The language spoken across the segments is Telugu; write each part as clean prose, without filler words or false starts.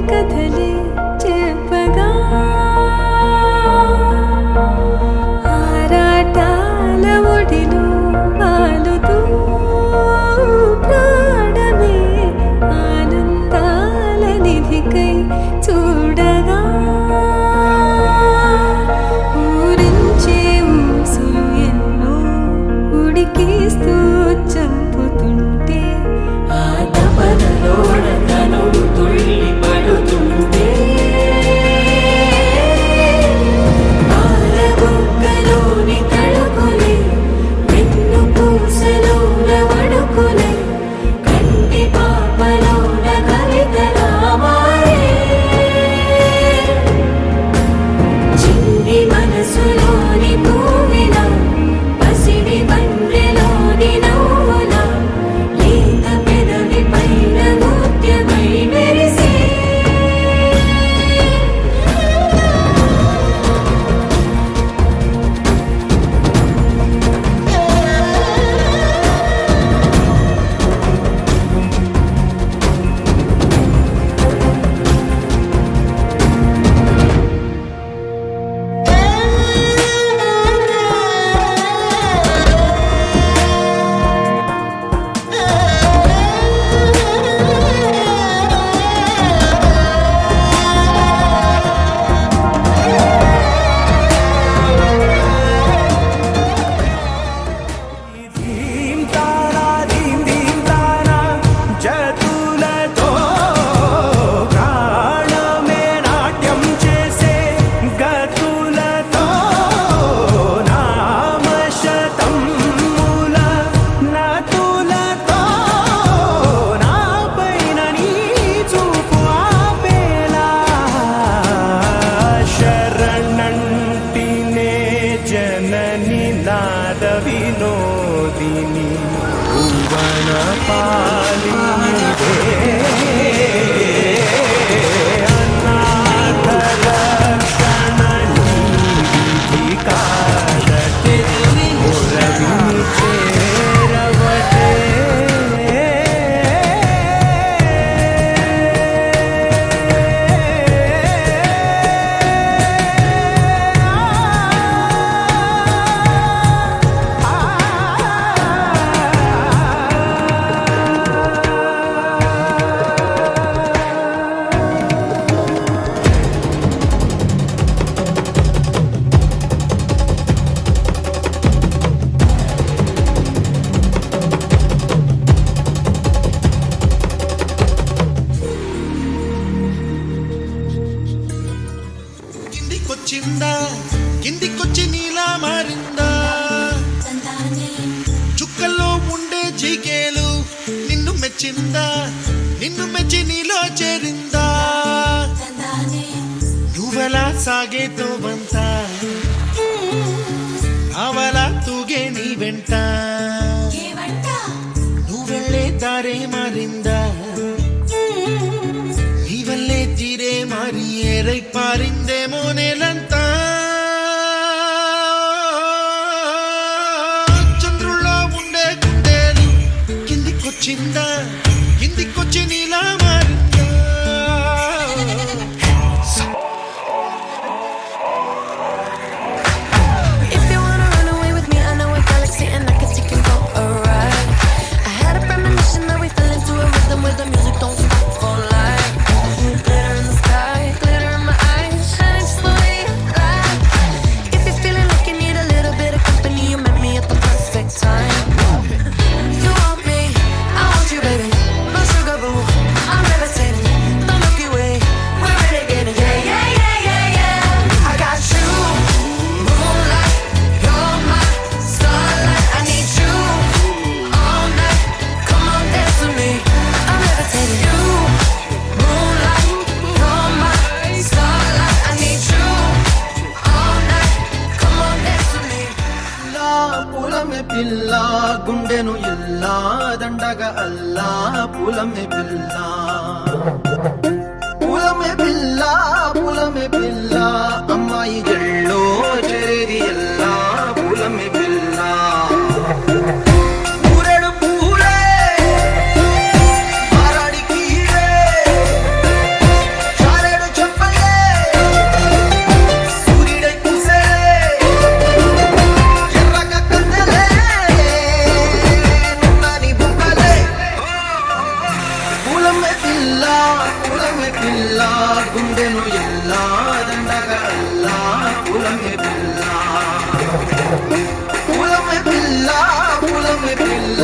కథలే చెప్పగా ఆరాటాల ఒడిలో వాలుతూ ప్రాణమే ఆనందాల నిధికై చూడగా ఊరించే ఊసులు ఎన్నో ఉడికిస్తూ చంపుతుంటే ఆ తపనలోన తనువు తుళ్ళి పడుతుంటే పాలబుగ్గలోని తడుకులే వెన్ను పూసలోన వడుకులే కంటి పాపలోన కవితలా మారే చిన్ని మనసులోని పూవిలా పసిడి బండ్రెలోని నవ్వులా లేత పెదవి పైన ముత్యమై మెరిసే ధీం తారా ధీం ధీం తారా జతులతో ప్రాణమే నాట్యం చేసే గతులతో నామశతముల నతులతో నాపైన నీ చూపు ఆపేలా శరణంటినే జనని నాద వినోదిని భువన పాలిదే అనాథ రక్షణ నీది కాదటే మురవిని చేరవటే కిందికొచ్చిందా కిందికొచ్చి నీలా మారిందా చుక్కల్లో ఉండే జీకేలు నిన్ను మెచ్చిందా నిన్ను మెచ్చి నీలో చేరిందా నువ్వెలా సాగేతో వంత అవలా తూగే నీ వెంట నువ్వెళ్ళే దారే మారిందా నీ వల్లే తీరే మారి ఏరై పారిందేమో నేలంతా చంద్రుల్లో ఉండే గుండెలు కిందికొచ్చిందా కిందికొచ్చి నీలా మారిందా If you wanna run away with me, I know a galaxy and I can take you for a ride. I had a premonition that we fell into a rhythm where the music don't stop for life. Glitter in the sky, glitter in my eyes, shine just the way you like. If you're feeling like you need a little bit of company, you met me at the perfect time. You want me, I want you, baby. No sugar boo, I'm levitating. The Milky Way, we're renegading. Yeah, yeah, yeah, yeah, yeah. I got you, moonlight, you're my starlight. I need you all night. Come on, dance with me. I'm levitating. You, moonlight, you're my starlight. I need you all night. Come on, dance with me. లా పూలమే పిల్ల గుండెను ఎల్లా దండగా అల్లా పూలమే పిల్ల పూలమే పిల్ల పూలమే పిల్ల అమ్మాయి జల్లో చేరేది ఎల్లా పూలమే పిల్ల ఊరేడు పూలే మారాడి కీరే పిల్ల గుండెను ఎల్లా దండగా అల్లా పులమే పిల్ల పులమే పిల్ల పులమే పిల్ల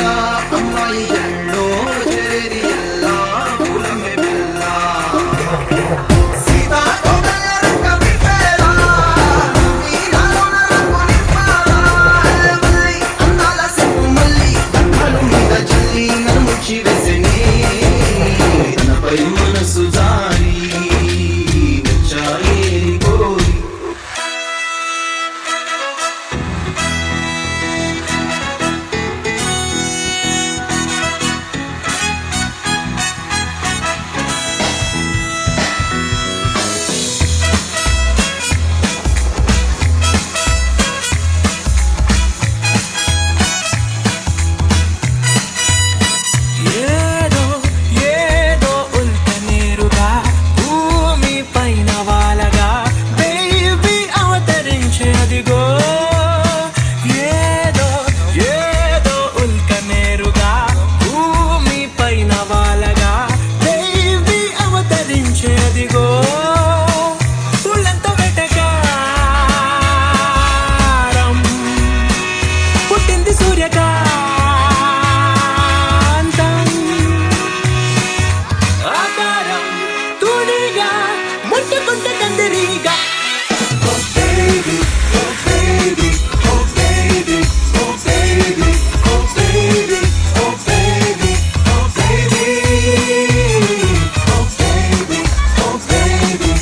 అమ్మాయి ఎల్లో చేరి ఎల్లా పులమే పిల్ల సీతాకోకల రంగ పిట్టేలా నీలాలోన రంగు నింపాలా మల్లి అందాల సిగ్గు మల్లి కన్నుల మీద జల్లి నన్ను ముంచి వేసెనే నాపై మనసు జారి వచ్చాయే కోరి ఏదో ఏదో ఉల్కనేరుగా భూమి పైన వాలగా బేబీ అవతరించే అదిగో ఏదో ఏదో ఉల్కనేరుగా భూమి పైన వాలగా బేబీ అవతరించే అదిగో పుల్లంత వెటకారం పుట్టింది సూర్యకాంతం ఆకారం తూనిగా ముట్టుకుంటే కందిరీగా Oh baby, oh baby, oh baby, oh baby, oh baby, oh baby, oh baby, oh baby, oh baby,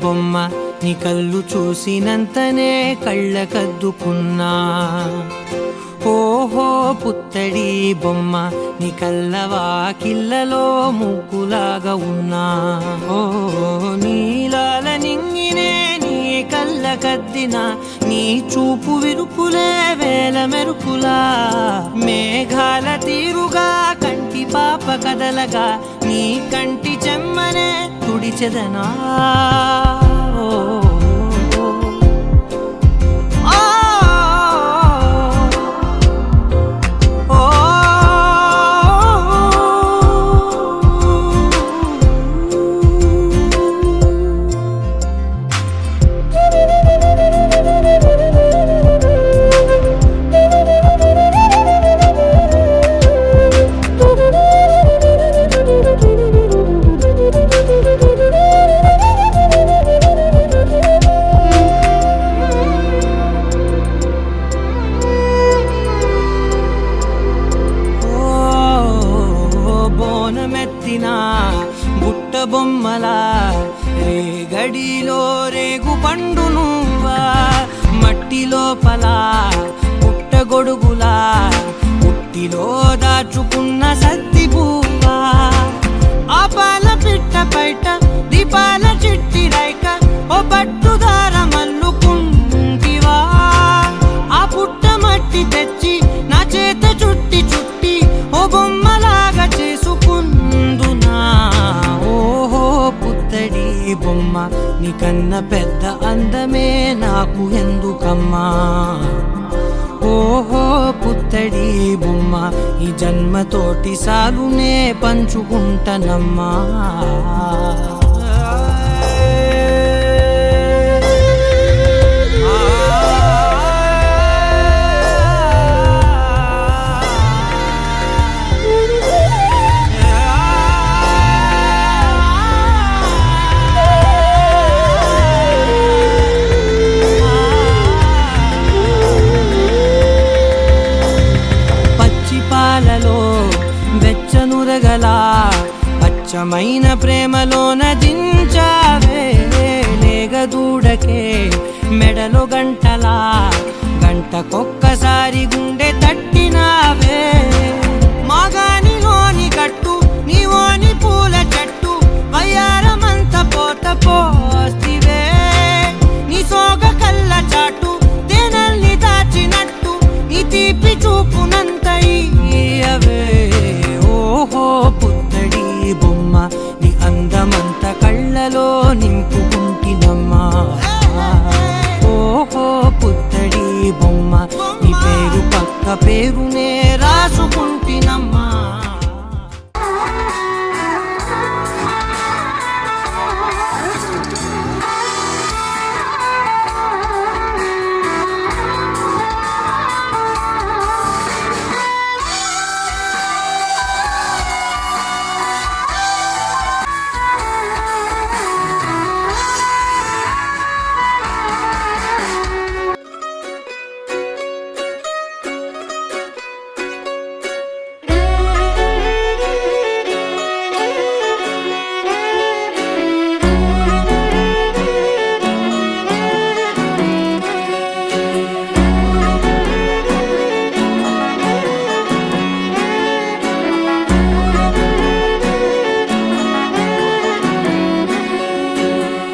బొమ్మ నీ కళ్ళు చూసినంతనే కళ్ళకద్దుకున్నా. ఓహో పుత్తడి బొమ్మ నీ కళ్ళవాకిళ్ళలో ముగ్గులాగా ఉన్నా. ఓ నీలాల నింగినే నీ కళ్ళకద్దిన నీ చూపు విరుపులే వేల మెరుపులా. మేఘాల తీరుగా కంటి పాప కదలగా నీ కంటి చెమ్మనే తుడిచెదనా. బుట్ట బొమ్మలా రేగడిలో రేగు పండు నువ్వా. మట్టి లోపల పుట్ట గొడుగులా పుట్టిలో దాచుకున్న సత్తి పువ్వా. ఆ పాల పిట్ట బయట దీపాల చిట్టి రైక ఓ పట్టుదార మల్లుకుంటివా. ఆ పుట్ట మట్టి తెచ్చి నా చేత చుట్టి చుట్టి ఓ బొమ్మలాగా చేసుకుందునా. ఓహో పుత్తడి బొమ్మ నీకన్నా పెద్ద అందమే నాకు ఎందుకమ్మా. ఓహో పుత్తడి బొమ్మ ఈ జన్మతోటి సాలునే పంచుకుంటనమ్మా. వెచ్చనురగలా పచ్చమైన ప్రేమలోన దించావే. లేగదూడకే మెడలో గంటలా గంటకొక్కసారి గుండె తట్టినావే. మాగానిలోని గట్టు నీవోని పూల చెట్టు వయ్యారమంత పోత పోస్తివే. నీ సోగ కళ్ళ చాటు తేనల్ని దాచినట్టు నీ తీపి చూపునంత ఇయ్యవే. ఓహో పుత్తడి బొమ్మ నీ అందమంత కళ్ళలో నింపుకుంటినమ్మా. ఓహో పుత్తడి బొమ్మ నీ పేరు పక్క పేరునే రాసుకుంటినమ్మా.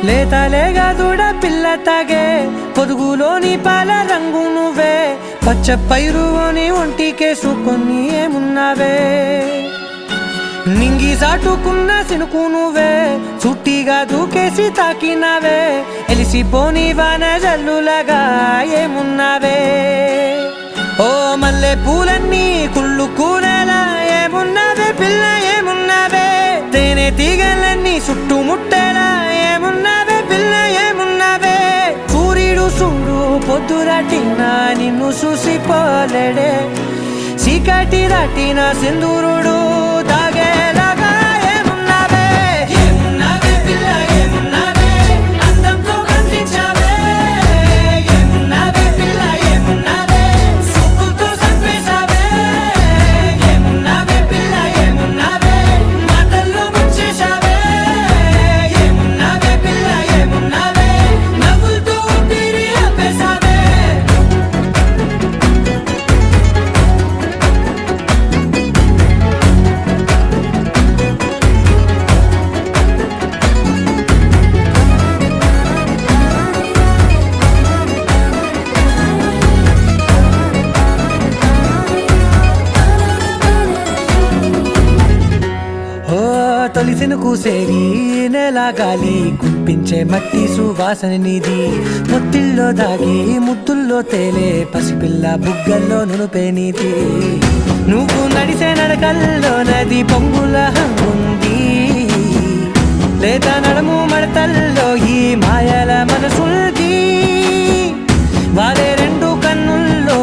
లేతలేగా దూడ పిల్ల తాగే పొదుగులోని పాల రంగు నువ్వే. పచ్చ పైరుని ఒంటికేసుకొని ఏమున్నావే. నింగి సాటుకున్న సినుకు నువ్వే చుట్టిగా దూకేసి తాకినావే. ఎలిసిపోని వాన జల్లులగా ఏమున్నావే. ఓ మల్లె పూలన్నీ కుళ్ళు కూరలా ఏమున్నావే పిల్ల ఏమున్నావే. తేనె తీగలన్నీ చుట్టుముట్టేలా ఏమున్నావే పిల్ల ఏమున్నావే. సూర్యుడు చూడు పొద్దురాటిన నిన్ను చూసిపోలేడే. చీకటి దాటిన సింధూరుడు దాగేలాగా ఏమున్నావే. ఏమున్నావే పిల్ల ఏమున్నావే. అందంతో కనిపించావే. ఏమున్నావే పిల్ల ఏమున్నావే. సుక్కుతో చంపేశావే. ఏమున్నావే పిల్ల ఏమున్నావే. మాటల్లో ముంచేశావే. ఏమున్నావే పిల్ల ఏమున్నావే. సినుకు సేరి నేల గాలి కుప్పించే మట్టి సువాసన నీది ముత్తిల్లో దాగి ముద్దుల్లో తేలే పసిపిల్ల బుగ్గల్లో నునుపే నీది నువ్వు నడిసే నడకల్లో నది పొంగుల హంగుంది లేదా నడుము మడతల్లో ఈ మాయల మనసుల్ది వారే రెండు కన్నుల్లో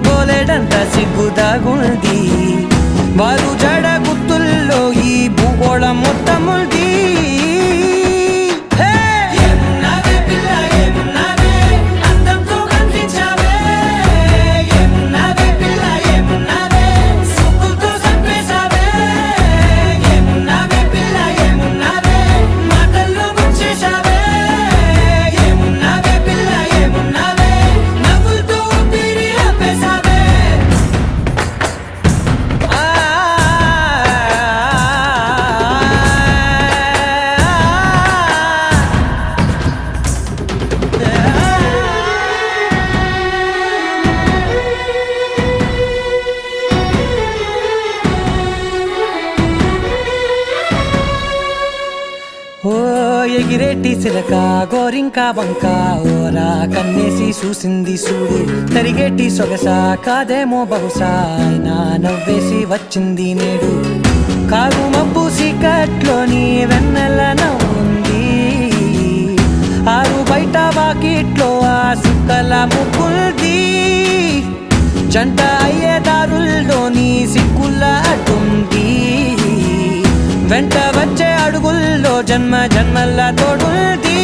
బోలెడంత సిగ్గు దాగుంది వారు జడ గుత్తుల్లో ఈ భూగోళం మొత్తముల్ది ఓ ఎగిరేటి సిలక గోరింక వంక ఓరా కన్నేసి చూసింది చూడు తరిగేటి సొగస కాదేమో బహుశా అయినా నవ్వేసి వచ్చింది నేడు కారు మబ్బు సీకట్లోని వెన్నెల నవ్వుంది ఆరు బయట వాకిట్లో ఆ సుక్కల ముగ్గుల్ది జంట అయ్యే దారుల్లోని సిగ్గుల అడ్డుంది వెంట వచ్చే అడుగుల్లో జన్మ జన్మల్ల తోడుల్ది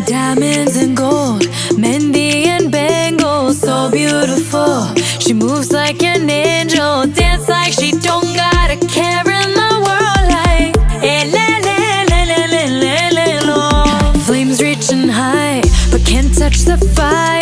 Diamonds and gold, Mendi and bangles, so beautiful. She moves like an angel, dance like she don't got a care in the world. Like, eh, la, la, la, la, la, la, la, la. Flames reaching high, but can't touch the fire.